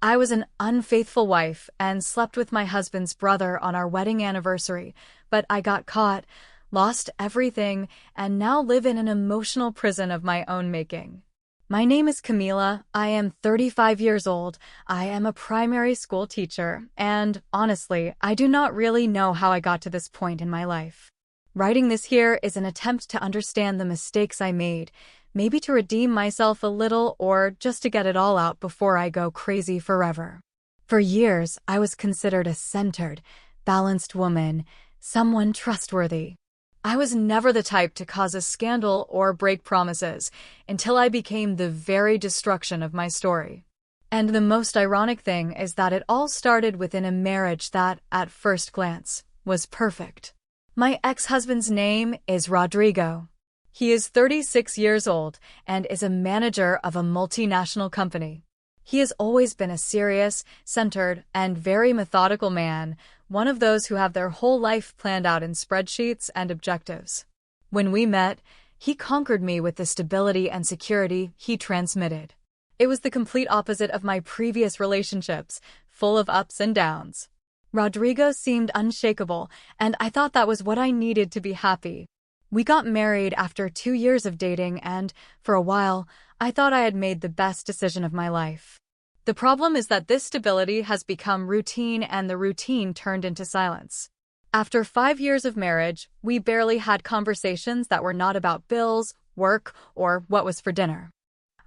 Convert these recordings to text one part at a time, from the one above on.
I was an unfaithful wife and slept with my husband's brother on our wedding anniversary, but I got caught, lost everything, and now live in an emotional prison of my own making. My name is Camila. I am 35 years old. I am a primary school teacher, and honestly, I do not really know how I got to this point in my life. Writing this here is an attempt to understand the mistakes I made, maybe to redeem myself a little or just to get it all out before I go crazy forever. For years, I was considered a centered, balanced woman, someone trustworthy. I was never the type to cause a scandal or break promises until I became the very destruction of my story. And the most ironic thing is that it all started within a marriage that, at first glance, was perfect. My ex-husband's name is Rodrigo. He is 36 years old and is a manager of a multinational company. He has always been a serious, centered, and very methodical man, one of those who have their whole life planned out in spreadsheets and objectives. When we met, he conquered me with the stability and security he transmitted. It was the complete opposite of my previous relationships, full of ups and downs. Rodrigo seemed unshakable, and I thought that was what I needed to be happy. We got married after 2 years of dating, and, for a while, I thought I had made the best decision of my life. The problem is that this stability has become routine, and the routine turned into silence. After 5 years of marriage, we barely had conversations that were not about bills, work, or what was for dinner.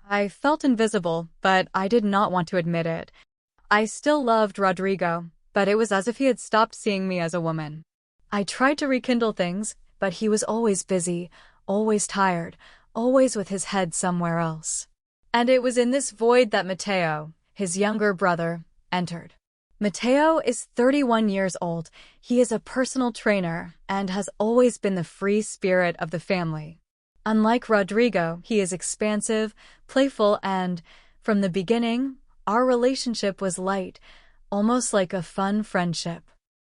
I felt invisible, but I did not want to admit it. I still loved Rodrigo, but it was as if he had stopped seeing me as a woman. I tried to rekindle things, but he was always busy, always tired, always with his head somewhere else. And it was in this void that Mateo, his younger brother, entered. Mateo is 31 years old. He is a personal trainer and has always been the free spirit of the family. Unlike Rodrigo, he is expansive, playful, and, from the beginning, our relationship was light, almost like a fun friendship.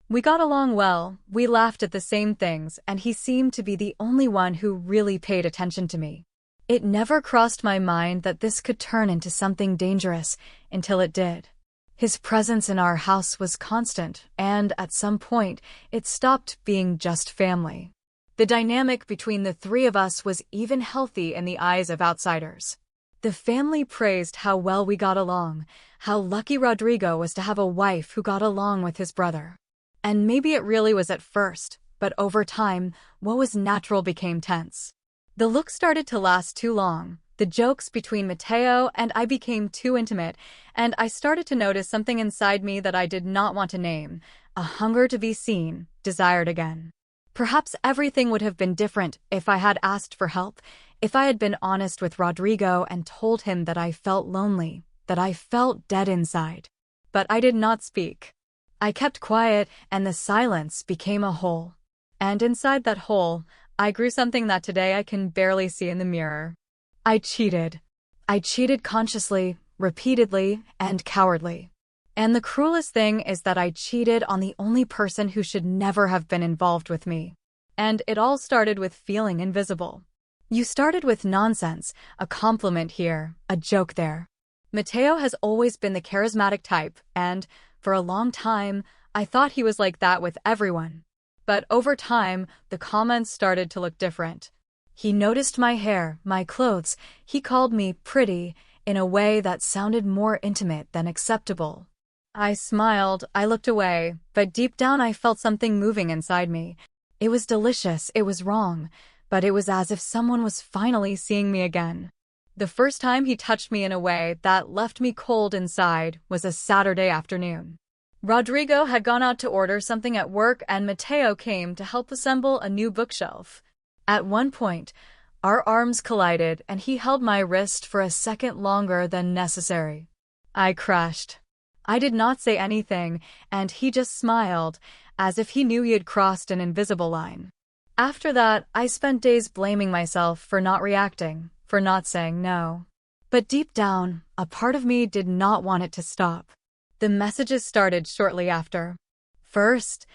We got along well, we laughed at the same things, and he seemed to be the only one who really paid attention to me. It never crossed my mind that this could turn into something dangerous until it did. His presence in our house was constant, and at some point, it stopped being just family. The dynamic between the three of us was even healthy in the eyes of outsiders. The family praised how well we got along, how lucky Rodrigo was to have a wife who got along with his brother. And maybe it really was at first, but over time, what was natural became tense. The look started to last too long. The jokes between Mateo and I became too intimate, and I started to notice something inside me that I did not want to name, a hunger to be seen, desired again. Perhaps everything would have been different if I had asked for help, if I had been honest with Rodrigo and told him that I felt lonely, that I felt dead inside. But I did not speak. I kept quiet, and the silence became a hole. And inside that hole, I grew something that today I can barely see in the mirror. I cheated. I cheated consciously, repeatedly, and cowardly. And the cruelest thing is that I cheated on the only person who should never have been involved with me. And it all started with feeling invisible. You started with nonsense, a compliment here, a joke there. Mateo has always been the charismatic type, and, for a long time, I thought he was like that with everyone. But over time, the comments started to look different. He noticed my hair, my clothes. He called me pretty in a way that sounded more intimate than acceptable. I smiled, I looked away, but deep down I felt something moving inside me. It was delicious, it was wrong, but it was as if someone was finally seeing me again. The first time he touched me in a way that left me cold inside was a Saturday afternoon. Rodrigo had gone out to order something at work, and Mateo came to help assemble a new bookshelf. At one point, our arms collided, and he held my wrist for a second longer than necessary. I crashed. I did not say anything, and he just smiled, as if he knew he had crossed an invisible line. After that, I spent days blaming myself for not reacting, for not saying no. But deep down, a part of me did not want it to stop. The messages started shortly after. First,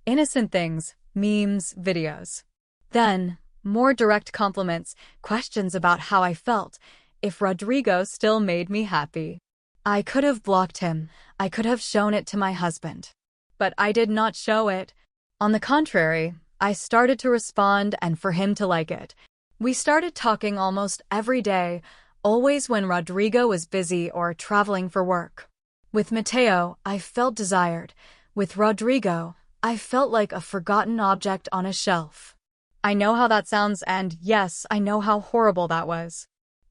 innocent things, memes, videos. Then, more direct compliments, questions about how I felt, if Rodrigo still made me happy. I could have blocked him. I could have shown it to my husband. But I did not show it. On the contrary, I started to respond and for him to like it. We started talking almost every day, always when Rodrigo was busy or traveling for work. With Mateo, I felt desired. With Rodrigo, I felt like a forgotten object on a shelf. I know how that sounds, and yes, I know how horrible that was.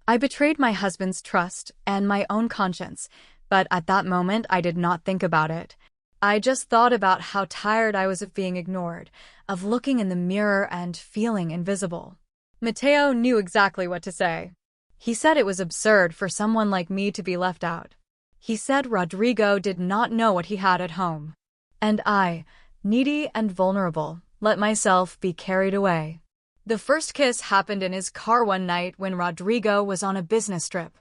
I betrayed my husband's trust and my own conscience, but at that moment I did not think about it. I just thought about how tired I was of being ignored, of looking in the mirror and feeling invisible. Mateo knew exactly what to say. He said it was absurd for someone like me to be left out. He said Rodrigo did not know what he had at home. And I, needy and vulnerable, let myself be carried away. The first kiss happened in his car one night when Rodrigo was on a business trip.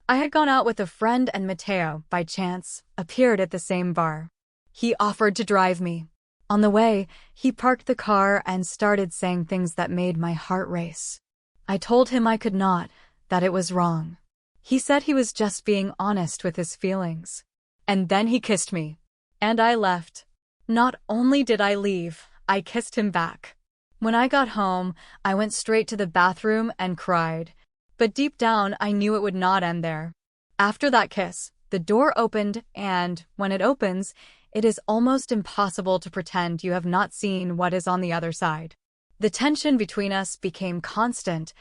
I had gone out with a friend and Mateo, by chance, appeared at the same bar. He offered to drive me. On the way, he parked the car and started saying things that made my heart race. I told him I could not, that it was wrong. He said he was just being honest with his feelings. And then he kissed me. And I left. Not only did I leave, I kissed him back. When I got home, I went straight to the bathroom and cried. But deep down, I knew it would not end there. After that kiss, the door opened and, when it opens, it is almost impossible to pretend you have not seen what is on the other side. The tension between us became constant,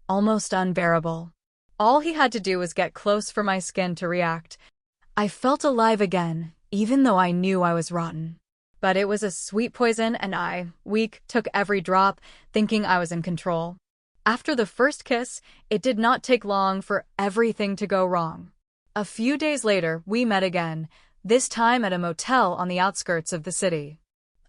almost unbearable. All he had to do was get close for my skin to react. I felt alive again, even though I knew I was rotten. But it was a sweet poison and I, weak, took every drop, thinking I was in control. After the first kiss, it did not take long for everything to go wrong. A few days later, we met again, this time at a motel on the outskirts of the city.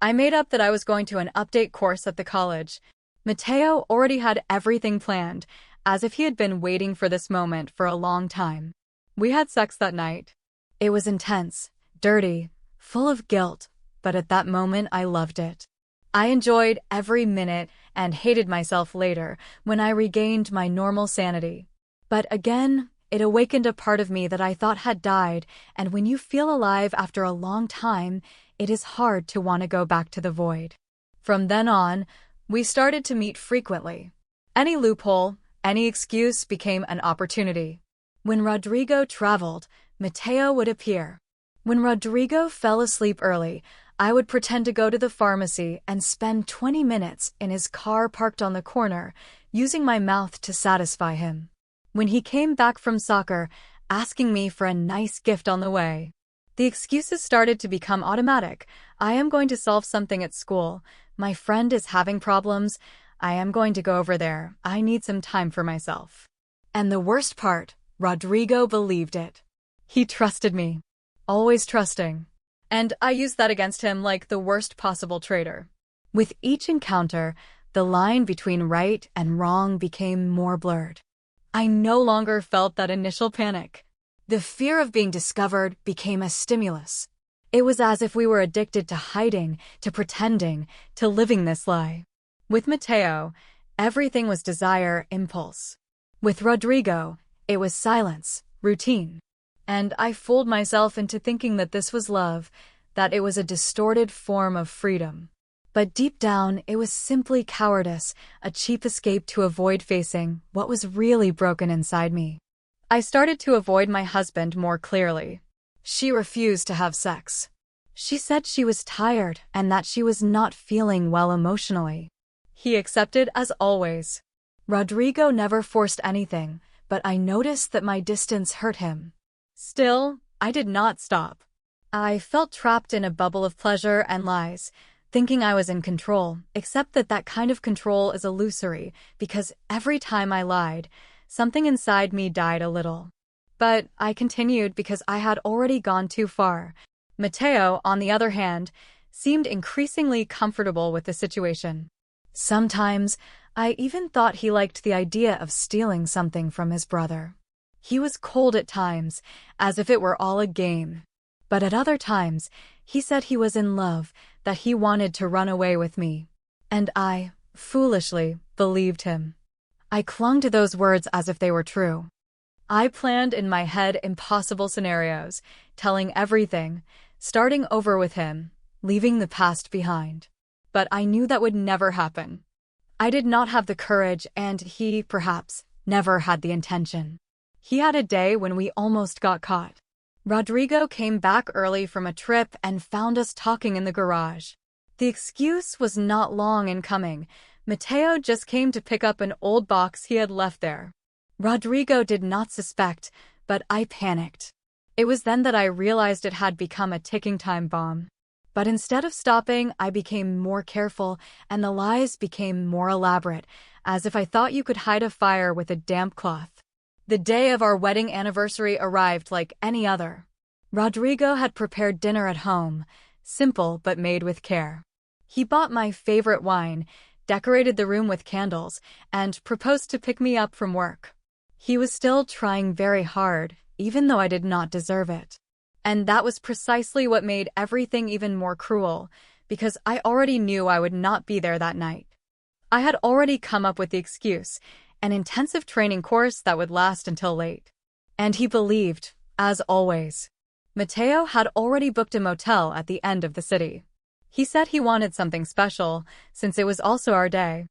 I made up that I was going to an update course at the college. Mateo already had everything planned, as if he had been waiting for this moment for a long time. We had sex that night. It was intense, dirty, full of guilt, but at that moment I loved it. I enjoyed every minute and hated myself later when I regained my normal sanity. But again, it awakened a part of me that I thought had died, and when you feel alive after a long time, it is hard to want to go back to the void. From then on, we started to meet frequently. Any loophole, any excuse became an opportunity. When Rodrigo traveled, Mateo would appear. When Rodrigo fell asleep early, I would pretend to go to the pharmacy and spend 20 minutes in his car parked on the corner, using my mouth to satisfy him. When he came back from soccer, asking me for a nice gift on the way. The excuses started to become automatic. I am going to solve something at school. My friend is having problems. I am going to go over there. I need some time for myself. And the worst part, Rodrigo believed it. He trusted me. Always trusting. And I used that against him like the worst possible traitor. With each encounter, the line between right and wrong became more blurred. I no longer felt that initial panic. The fear of being discovered became a stimulus. It was as if we were addicted to hiding, to pretending, to living this lie. With Mateo, everything was desire, impulse. With Rodrigo, it was silence, routine. And I fooled myself into thinking that this was love, that it was a distorted form of freedom. But deep down, it was simply cowardice, a cheap escape to avoid facing what was really broken inside me. I started to avoid my husband more clearly. She refused to have sex. She said she was tired and that she was not feeling well emotionally. He accepted as always. Rodrigo never forced anything, but I noticed that my distance hurt him. Still, I did not stop. I felt trapped in a bubble of pleasure and lies, thinking I was in control, except that that kind of control is illusory, because every time I lied, something inside me died a little. But I continued because I had already gone too far. Mateo, on the other hand, seemed increasingly comfortable with the situation. Sometimes, I even thought he liked the idea of stealing something from his brother. He was cold at times, as if it were all a game. But at other times, he said he was in love, that he wanted to run away with me. And I, foolishly, believed him. I clung to those words as if they were true. I planned in my head impossible scenarios, telling everything, starting over with him, leaving the past behind. But I knew that would never happen. I did not have the courage, and he, perhaps, never had the intention. He had a day when we almost got caught. Rodrigo came back early from a trip and found us talking in the garage. The excuse was not long in coming. Mateo just came to pick up an old box he had left there. Rodrigo did not suspect, but I panicked. It was then that I realized it had become a ticking time bomb. But instead of stopping, I became more careful, and the lies became more elaborate, as if I thought you could hide a fire with a damp cloth. The day of our wedding anniversary arrived like any other. Rodrigo had prepared dinner at home, simple but made with care. He bought my favorite wine, decorated the room with candles, and proposed to pick me up from work. He was still trying very hard, even though I did not deserve it. And that was precisely what made everything even more cruel, because I already knew I would not be there that night. I had already come up with the excuse, an intensive training course that would last until late. And he believed, as always. Mateo had already booked a motel at the end of the city. He said he wanted something special, since it was also our day.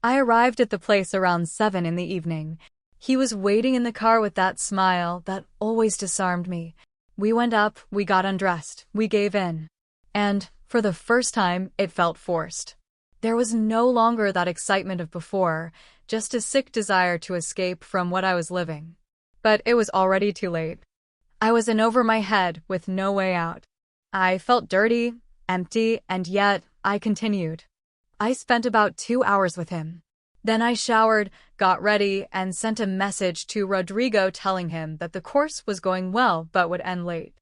I arrived at the place around 7 in the evening. He was waiting in the car with that smile that always disarmed me. We went up, we got undressed, we gave in. And, for the first time, it felt forced. There was no longer that excitement of before, just a sick desire to escape from what I was living. But it was already too late. I was in over my head with no way out. I felt dirty, empty, and yet I continued. I spent about 2 hours with him. Then I showered, got ready, and sent a message to Rodrigo telling him that the course was going well but would end late.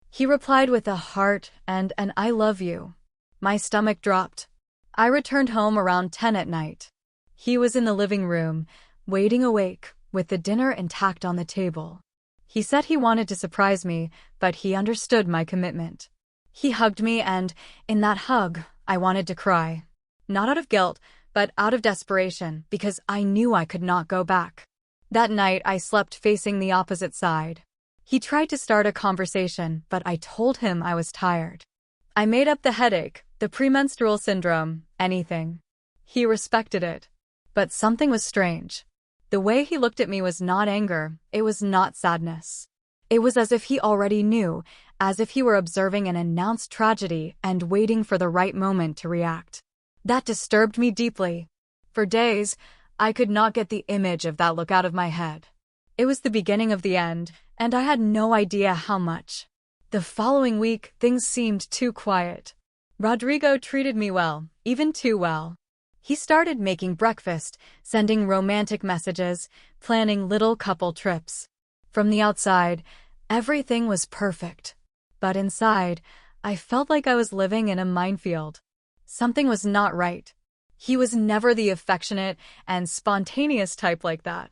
He replied with a heart and an "I love you." My stomach dropped. I returned home around 10 at night. He was in the living room, waiting awake, with the dinner intact on the table. He said he wanted to surprise me, but he understood my commitment. He hugged me, and, in that hug, I wanted to cry. Not out of guilt, but out of desperation, because I knew I could not go back. That night, I slept facing the opposite side. He tried to start a conversation, but I told him I was tired. I made up the headache, the premenstrual syndrome, anything. He respected it. But something was strange. The way he looked at me was not anger, it was not sadness. It was as if he already knew, as if he were observing an announced tragedy and waiting for the right moment to react. That disturbed me deeply. For days, I could not get the image of that look out of my head. It was the beginning of the end, and I had no idea how much. The following week, things seemed too quiet. Rodrigo treated me well, even too well. He started making breakfast, sending romantic messages, planning little couple trips. From the outside, everything was perfect. But inside, I felt like I was living in a minefield. Something was not right. He was never the affectionate and spontaneous type like that.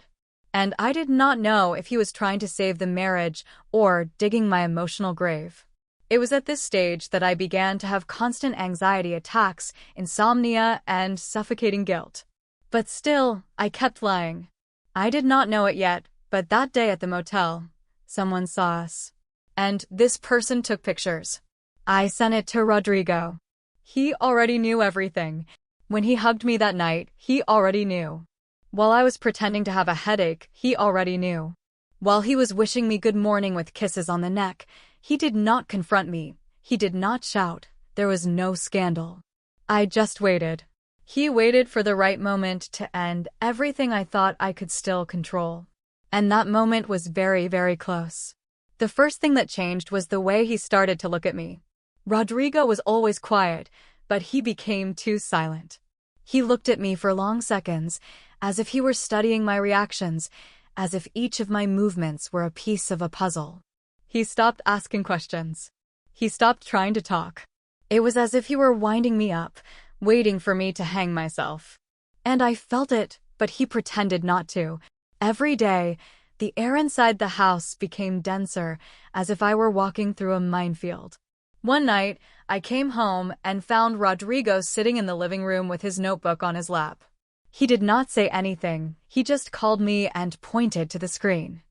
And I did not know if he was trying to save the marriage or digging my emotional grave. It was at this stage that I began to have constant anxiety attacks, insomnia, and suffocating guilt. But still, I kept lying. I did not know it yet, but that day at the motel, someone saw us. And this person took pictures. I sent it to Rodrigo. He already knew everything. When he hugged me that night, he already knew. While I was pretending to have a headache, he already knew. While he was wishing me good morning with kisses on the neck, he did not confront me. He did not shout. There was no scandal. I just waited. He waited for the right moment to end everything I thought I could still control. And that moment was very, very close. The first thing that changed was the way he started to look at me. Rodrigo was always quiet, but he became too silent. He looked at me for long seconds, as if he were studying my reactions, as if each of my movements were a piece of a puzzle. He stopped asking questions. He stopped trying to talk. It was as if he were winding me up, waiting for me to hang myself. And I felt it, but he pretended not to. Every day, the air inside the house became denser, as if I were walking through a minefield. One night, I came home and found Rodrigo sitting in the living room with his notebook on his lap. He did not say anything, he just called me and pointed to the screen.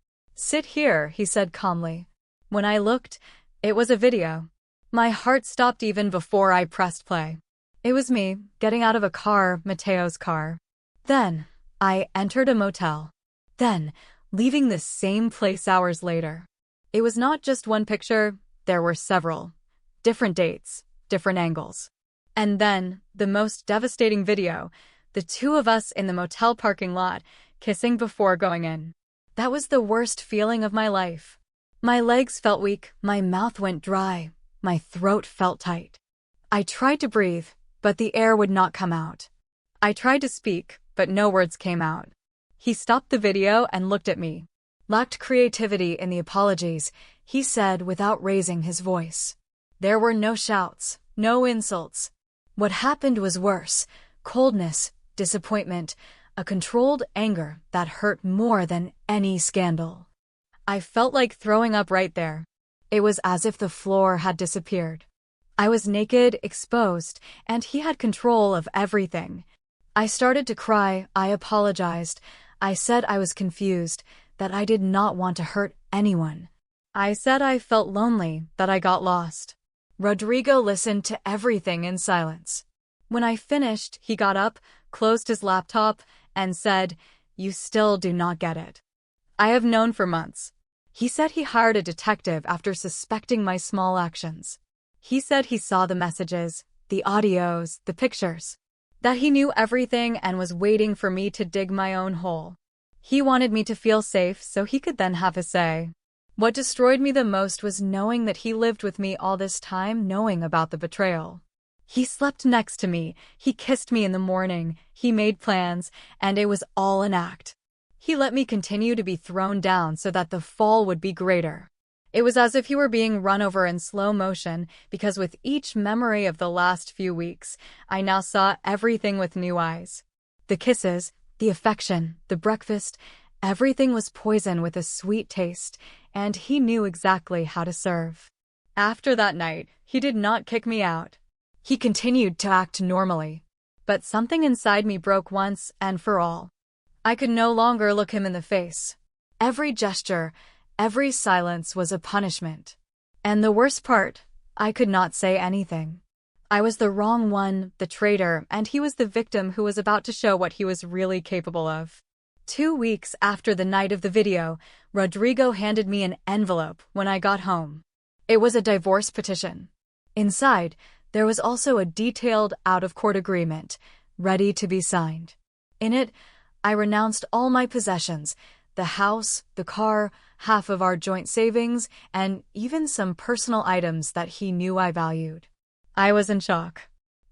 "Sit here," he said calmly. When I looked, it was a video. My heart stopped even before I pressed play. It was me, getting out of a car, Mateo's car. Then, I entered a motel. Then, leaving the same place hours later. It was not just one picture, there were several. Different dates, different angles. And then, the most devastating video, the two of us in the motel parking lot, kissing before going in. That was the worst feeling of my life. My legs felt weak, my mouth went dry, my throat felt tight. I tried to breathe, but the air would not come out. I tried to speak, but no words came out. He stopped the video and looked at me. Lacked creativity in the apologies, he said without raising his voice. There were no shouts, no insults. What happened was worse: coldness, disappointment, a controlled anger that hurt more than any scandal. I felt like throwing up right there. It was as if the floor had disappeared. I was naked, exposed, and he had control of everything. I started to cry, I apologized. I said I was confused, that I did not want to hurt anyone. I said I felt lonely, that I got lost. Rodrigo listened to everything in silence. When I finished, he got up, closed his laptop, and said, "You still do not get it." I have known for months. He said he hired a detective after suspecting my small actions. He said he saw the messages, the audios, the pictures. That he knew everything and was waiting for me to dig my own hole. He wanted me to feel safe so he could then have a say. What destroyed me the most was knowing that he lived with me all this time, knowing about the betrayal. He slept next to me, he kissed me in the morning, he made plans, and it was all an act. He let me continue to be thrown down so that the fall would be greater. It was as if he were being run over in slow motion, because with each memory of the last few weeks, I now saw everything with new eyes. The kisses, the affection, the breakfast, everything was poison with a sweet taste, and he knew exactly how to serve. After that night, he did not kick me out. He continued to act normally. But something inside me broke once and for all. I could no longer look him in the face. Every gesture, every silence was a punishment. And the worst part, I could not say anything. I was the wrong one, the traitor, and he was the victim who was about to show what he was really capable of. 2 weeks after the night of the video, Rodrigo handed me an envelope when I got home. It was a divorce petition. Inside, there was also a detailed out-of-court agreement, ready to be signed. In it, I renounced all my possessions, the house, the car, half of our joint savings, and even some personal items that he knew I valued. I was in shock.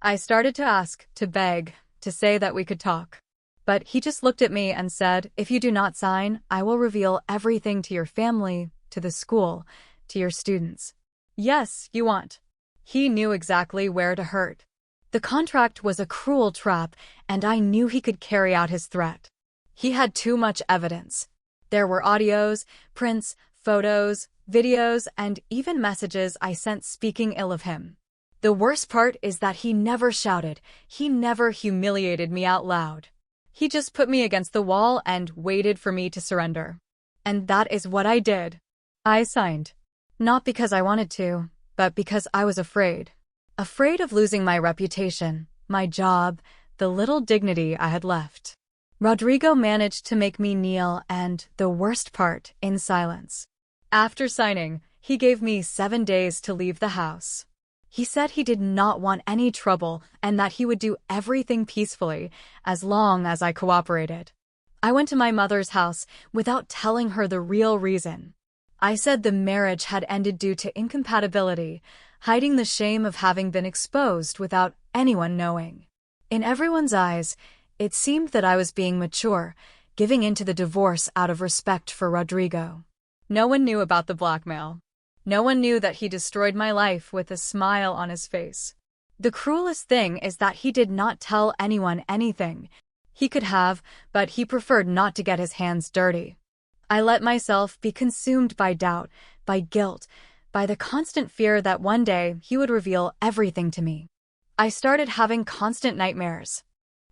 I started to ask, to beg, to say that we could talk. But he just looked at me and said, "If you do not sign, I will reveal everything to your family, to the school, to your students." Yes, you want. He knew exactly where to hurt. The contract was a cruel trap, and I knew he could carry out his threat. He had too much evidence. There were audios, prints, photos, videos, and even messages I sent speaking ill of him. The worst part is that he never shouted, he never humiliated me out loud. He just put me against the wall and waited for me to surrender. And that is what I did. I signed. Not because I wanted to, but because I was afraid. Afraid of losing my reputation, my job, the little dignity I had left. Rodrigo managed to make me kneel and, the worst part, in silence. After signing, he gave me 7 days to leave the house. He said he did not want any trouble and that he would do everything peacefully as long as I cooperated. I went to my mother's house without telling her the real reason. I said the marriage had ended due to incompatibility, hiding the shame of having been exposed without anyone knowing. In everyone's eyes, it seemed that I was being mature, giving in to the divorce out of respect for Rodrigo. No one knew about the blackmail. No one knew that he destroyed my life with a smile on his face. The cruelest thing is that he did not tell anyone anything. He could have, but he preferred not to get his hands dirty. I let myself be consumed by doubt, by guilt, by the constant fear that one day he would reveal everything to me. I started having constant nightmares.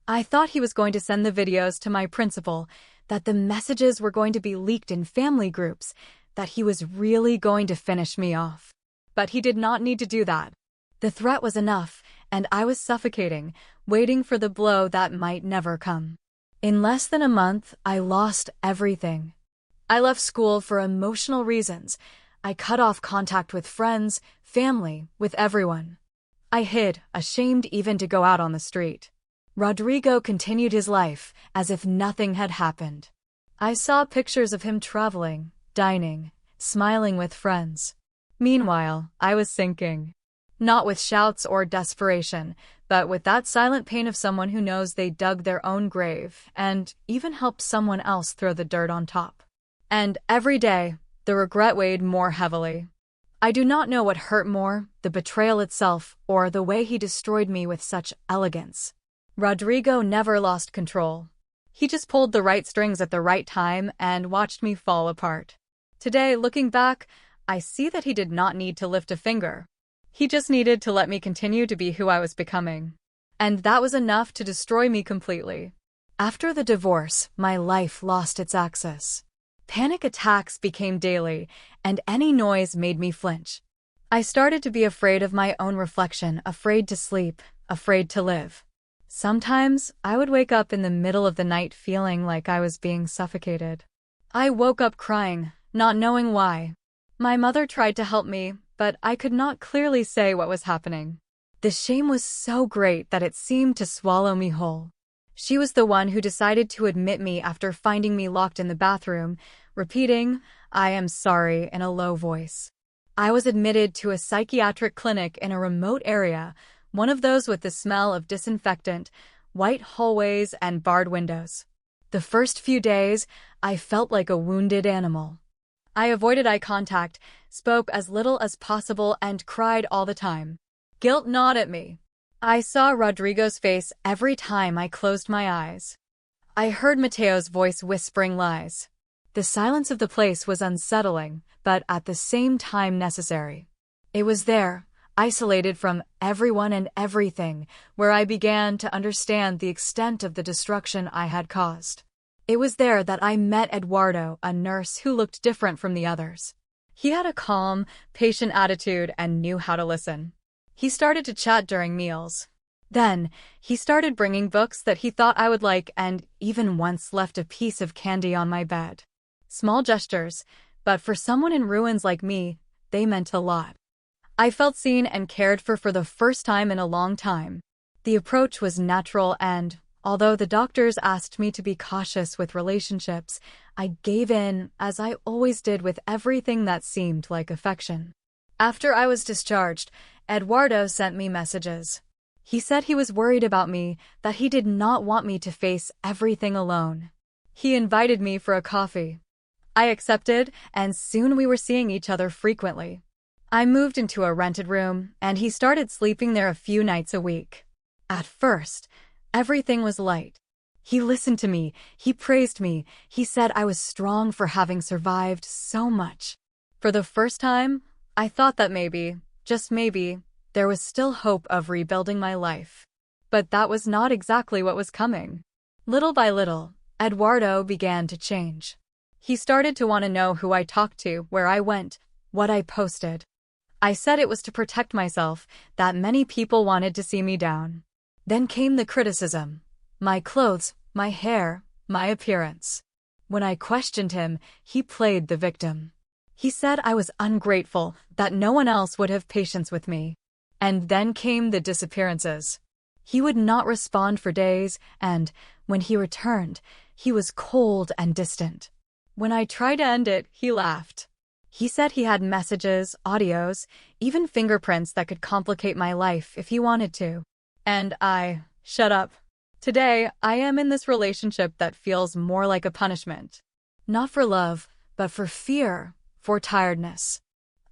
I thought he was going to send the videos to my principal, that the messages were going to be leaked in family groups, that he was really going to finish me off. But he did not need to do that. The threat was enough, and I was suffocating, waiting for the blow that might never come. In less than a month, I lost everything. I left school for emotional reasons. I cut off contact with friends, family, with everyone. I hid, ashamed even to go out on the street. Rodrigo continued his life as if nothing had happened. I saw pictures of him traveling, dining, smiling with friends. Meanwhile, I was sinking. Not with shouts or desperation, but with that silent pain of someone who knows they dug their own grave and even helped someone else throw the dirt on top. And every day, the regret weighed more heavily. I do not know what hurt more, the betrayal itself or the way he destroyed me with such elegance. Rodrigo never lost control. He just pulled the right strings at the right time and watched me fall apart. Today, looking back, I see that he did not need to lift a finger. He just needed to let me continue to be who I was becoming. And that was enough to destroy me completely. After the divorce, my life lost its axis. Panic attacks became daily, and any noise made me flinch. I started to be afraid of my own reflection, afraid to sleep, afraid to live. Sometimes, I would wake up in the middle of the night feeling like I was being suffocated. I woke up crying, not knowing why. My mother tried to help me, but I could not clearly say what was happening. The shame was so great that it seemed to swallow me whole. She was the one who decided to admit me after finding me locked in the bathroom, repeating, "I am sorry," in a low voice. I was admitted to a psychiatric clinic in a remote area, one of those with the smell of disinfectant, white hallways, and barred windows. The first few days, I felt like a wounded animal. I avoided eye contact, spoke as little as possible, and cried all the time. Guilt gnawed at me. I saw Rodrigo's face every time I closed my eyes. I heard Mateo's voice whispering lies. The silence of the place was unsettling, but at the same time necessary. It was there, isolated from everyone and everything, where I began to understand the extent of the destruction I had caused. It was there that I met Eduardo, a nurse who looked different from the others. He had a calm, patient attitude and knew how to listen. He started to chat during meals. Then, he started bringing books that he thought I would like and even once left a piece of candy on my bed. Small gestures, but for someone in ruins like me, they meant a lot. I felt seen and cared for the first time in a long time. The approach was natural and, although the doctors asked me to be cautious with relationships, I gave in, as I always did with everything that seemed like affection. After I was discharged, Eduardo sent me messages. He said he was worried about me, that he did not want me to face everything alone. He invited me for a coffee. I accepted, and soon we were seeing each other frequently. I moved into a rented room, and he started sleeping there a few nights a week. At first, everything was light. He listened to me, he praised me, he said I was strong for having survived so much. For the first time, I thought that maybe, just maybe, there was still hope of rebuilding my life. But that was not exactly what was coming. Little by little, Eduardo began to change. He started to want to know who I talked to, where I went, what I posted. I said it was to protect myself, that many people wanted to see me down. Then came the criticism. My clothes, my hair, my appearance. When I questioned him, he played the victim. He said I was ungrateful, that no one else would have patience with me. And then came the disappearances. He would not respond for days, and, when he returned, he was cold and distant. When I tried to end it, he laughed. He said he had messages, audios, even fingerprints that could complicate my life if he wanted to. And I shut up. Today, I am in this relationship that feels more like a punishment. Not for love, but for fear, for tiredness.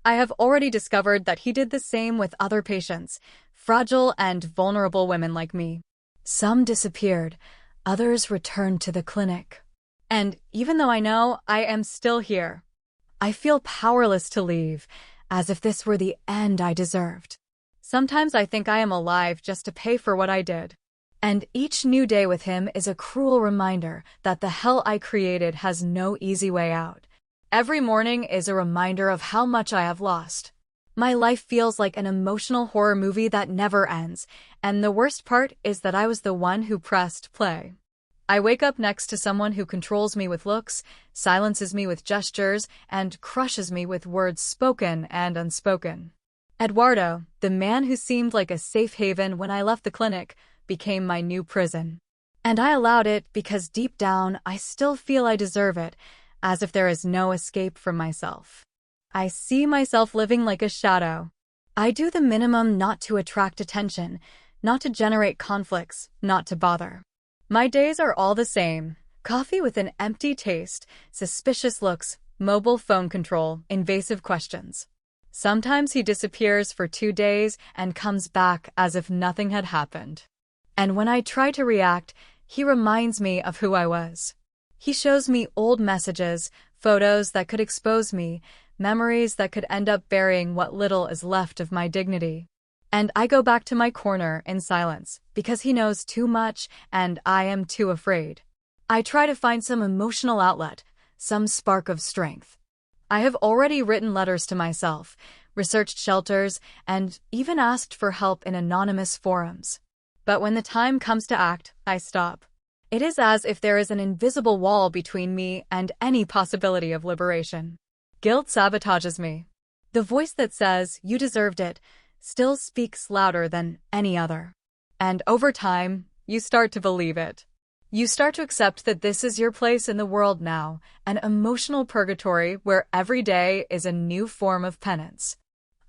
I have already discovered that he did the same with other patients, fragile and vulnerable women like me. Some disappeared, others returned to the clinic. And even though I know I am still here, I feel powerless to leave, as if this were the end I deserved. Sometimes I think I am alive just to pay for what I did. And each new day with him is a cruel reminder that the hell I created has no easy way out. Every morning is a reminder of how much I have lost. My life feels like an emotional horror movie that never ends, and the worst part is that I was the one who pressed play. I wake up next to someone who controls me with looks, silences me with gestures, and crushes me with words spoken and unspoken. Eduardo, the man who seemed like a safe haven when I left the clinic, became my new prison. And I allowed it because deep down I still feel I deserve it, as if there is no escape from myself. I see myself living like a shadow. I do the minimum not to attract attention, not to generate conflicts, not to bother. My days are all the same. Coffee with an empty taste, suspicious looks, mobile phone control, invasive questions. Sometimes he disappears for 2 days and comes back as if nothing had happened. And when I try to react, he reminds me of who I was. He shows me old messages, photos that could expose me, memories that could end up burying what little is left of my dignity. And I go back to my corner in silence, because he knows too much and I am too afraid. I try to find some emotional outlet, some spark of strength. I have already written letters to myself, researched shelters, and even asked for help in anonymous forums. But when the time comes to act, I stop. It is as if there is an invisible wall between me and any possibility of liberation. Guilt sabotages me. The voice that says, "You deserved it," still speaks louder than any other. And over time, you start to believe it. You start to accept that this is your place in the world now, an emotional purgatory where every day is a new form of penance.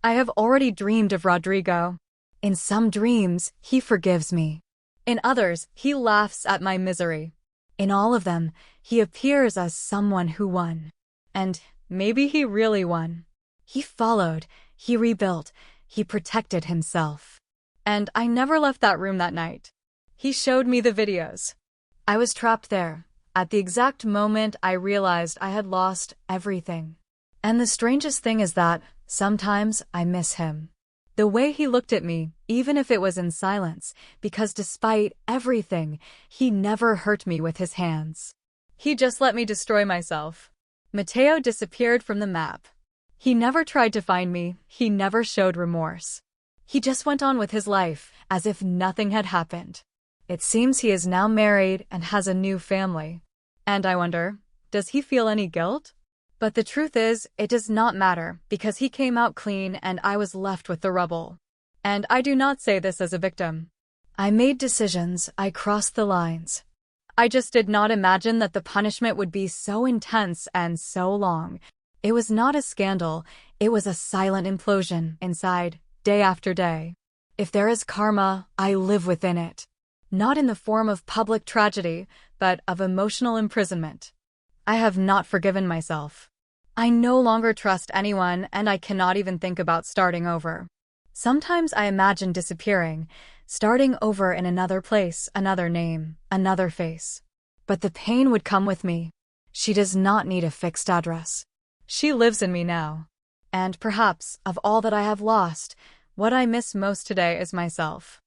I have already dreamed of Rodrigo. In some dreams, he forgives me. In others, he laughs at my misery. In all of them, he appears as someone who won. And maybe he really won. He followed, he rebuilt, he protected himself. And I never left that room that night. He showed me the videos. I was trapped there, at the exact moment I realized I had lost everything. And the strangest thing is that, sometimes I miss him. The way he looked at me, even if it was in silence, because despite everything, he never hurt me with his hands. He just let me destroy myself. Mateo disappeared from the map. He never tried to find me, he never showed remorse. He just went on with his life, as if nothing had happened. It seems he is now married and has a new family. And I wonder, does he feel any guilt? But the truth is, it does not matter, because he came out clean and I was left with the rubble. And I do not say this as a victim. I made decisions, I crossed the lines. I just did not imagine that the punishment would be so intense and so long. It was not a scandal, it was a silent implosion inside, day after day. If there is karma, I live within it. Not in the form of public tragedy, but of emotional imprisonment. I have not forgiven myself. I no longer trust anyone, and I cannot even think about starting over. Sometimes I imagine disappearing, starting over in another place, another name, another face. But the pain would come with me. She does not need a fixed address. She lives in me now. And perhaps, of all that I have lost, what I miss most today is myself.